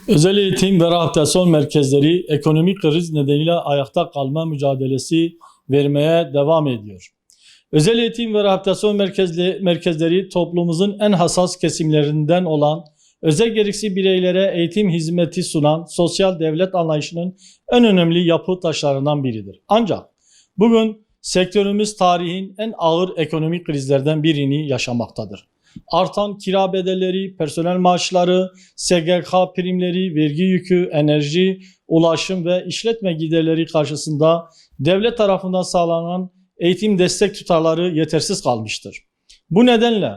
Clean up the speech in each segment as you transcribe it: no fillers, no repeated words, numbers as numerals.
Özel eğitim ve rehabilitasyon merkezleri ekonomik kriz nedeniyle ayakta kalma mücadelesi vermeye devam ediyor. Özel eğitim ve rehabilitasyon merkezleri toplumumuzun en hassas kesimlerinden olan özel gereksiz bireylere eğitim hizmeti sunan sosyal devlet anlayışının en önemli yapı taşlarından biridir. Ancak bugün sektörümüz tarihin en ağır ekonomik krizlerden birini yaşamaktadır. Artan kira bedelleri, personel maaşları, SGK primleri, vergi yükü, enerji, ulaşım ve işletme giderleri karşısında devlet tarafından sağlanan eğitim destek tutarları yetersiz kalmıştır. Bu nedenle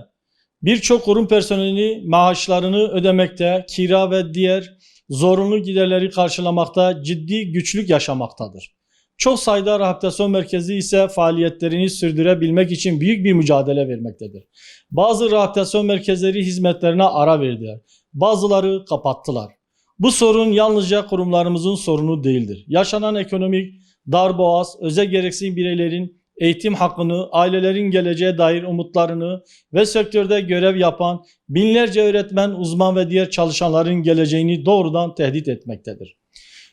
birçok kurum personeli maaşlarını ödemekte, kira ve diğer zorunlu giderleri karşılamakta ciddi güçlük yaşamaktadır. Çok sayıda rehabilitasyon merkezi ise faaliyetlerini sürdürebilmek için büyük bir mücadele vermektedir. Bazı rehabilitasyon merkezleri hizmetlerine ara verdiler. Bazıları kapattılar. Bu sorun yalnızca kurumlarımızın sorunu değildir. Yaşanan ekonomik darboğaz, özel gereksinim bireylerin eğitim hakkını, ailelerin geleceğe dair umutlarını ve sektörde görev yapan binlerce öğretmen, uzman ve diğer çalışanların geleceğini doğrudan tehdit etmektedir.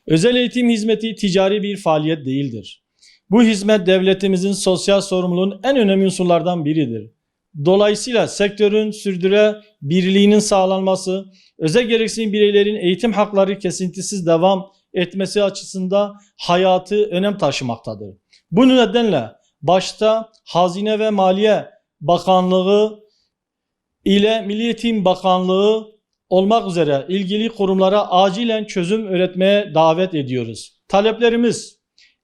Özel eğitim hizmeti ticari bir faaliyet değildir. Bu hizmet devletimizin sosyal sorumluluğunun en önemli unsurlardan biridir. Dolayısıyla sektörün sürdürülebilirliğinin sağlanması, özel gereksinim bireylerin eğitim hakları kesintisiz devam etmesi açısından hayatı önem taşımaktadır. Bu nedenle başta Hazine ve Maliye Bakanlığı ile Milli Eğitim Bakanlığı olmak üzere ilgili kurumlara acilen çözüm üretmeye davet ediyoruz. Taleplerimiz,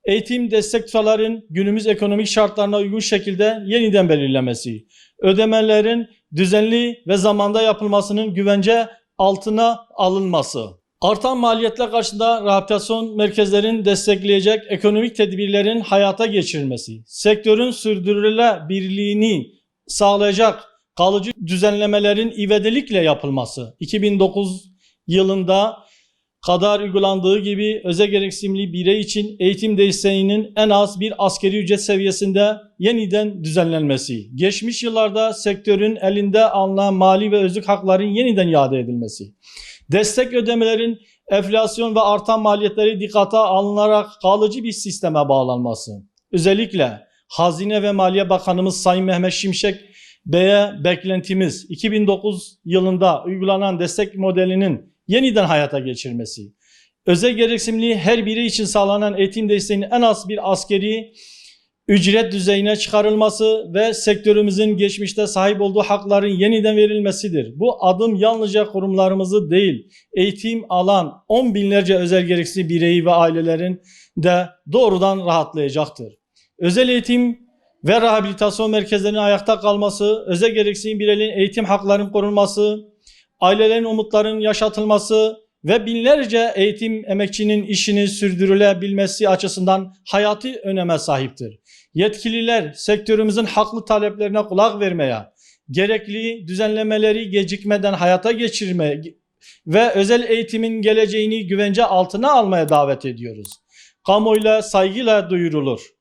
eğitim destek tutarların günümüz ekonomik şartlarına uygun şekilde yeniden belirlemesi, ödemelerin düzenli ve zamanda yapılmasının güvence altına alınması, artan maliyetler karşısında rehabilitasyon merkezlerinin destekleyecek ekonomik tedbirlerin hayata geçirilmesi, sektörün sürdürülebilirliğini sağlayacak kalıcı düzenlemelerin ivedilikle yapılması, 2009 yılında kadar uygulandığı gibi özel gereksinimli birey için eğitim desteğinin en az bir asgari ücret seviyesinde yeniden düzenlenmesi, geçmiş yıllarda sektörün elinde alınan mali ve özlük hakların yeniden iade edilmesi, destek ödemelerin enflasyon ve artan maliyetleri dikkate alınarak kalıcı bir sisteme bağlanması, özellikle Hazine ve Maliye Bakanımız Sayın Mehmet Şimşek Bey'e beklentimiz 2009 yılında uygulanan destek modelinin yeniden hayata geçirilmesi, özel gereksinimli her birey için sağlanan eğitim desteğinin en az bir asgari ücret düzeyine çıkarılması ve sektörümüzün geçmişte sahip olduğu hakların yeniden verilmesidir. Bu adım yalnızca kurumlarımızı değil, eğitim alan 10 binlerce özel gereksinim bireyi ve ailelerin de doğrudan rahatlayacaktır. Özel eğitim ve rehabilitasyon merkezlerinin ayakta kalması, özel gereksinim bireylerin eğitim haklarının korunması, ailelerin umutlarının yaşatılması ve binlerce eğitim emekçinin işinin sürdürülebilmesi açısından hayati öneme sahiptir. Yetkililer sektörümüzün haklı taleplerine kulak vermeye, gerekli düzenlemeleri gecikmeden hayata geçirmeye ve özel eğitimin geleceğini güvence altına almaya davet ediyoruz. Kamuoyuyla saygıyla duyurulur.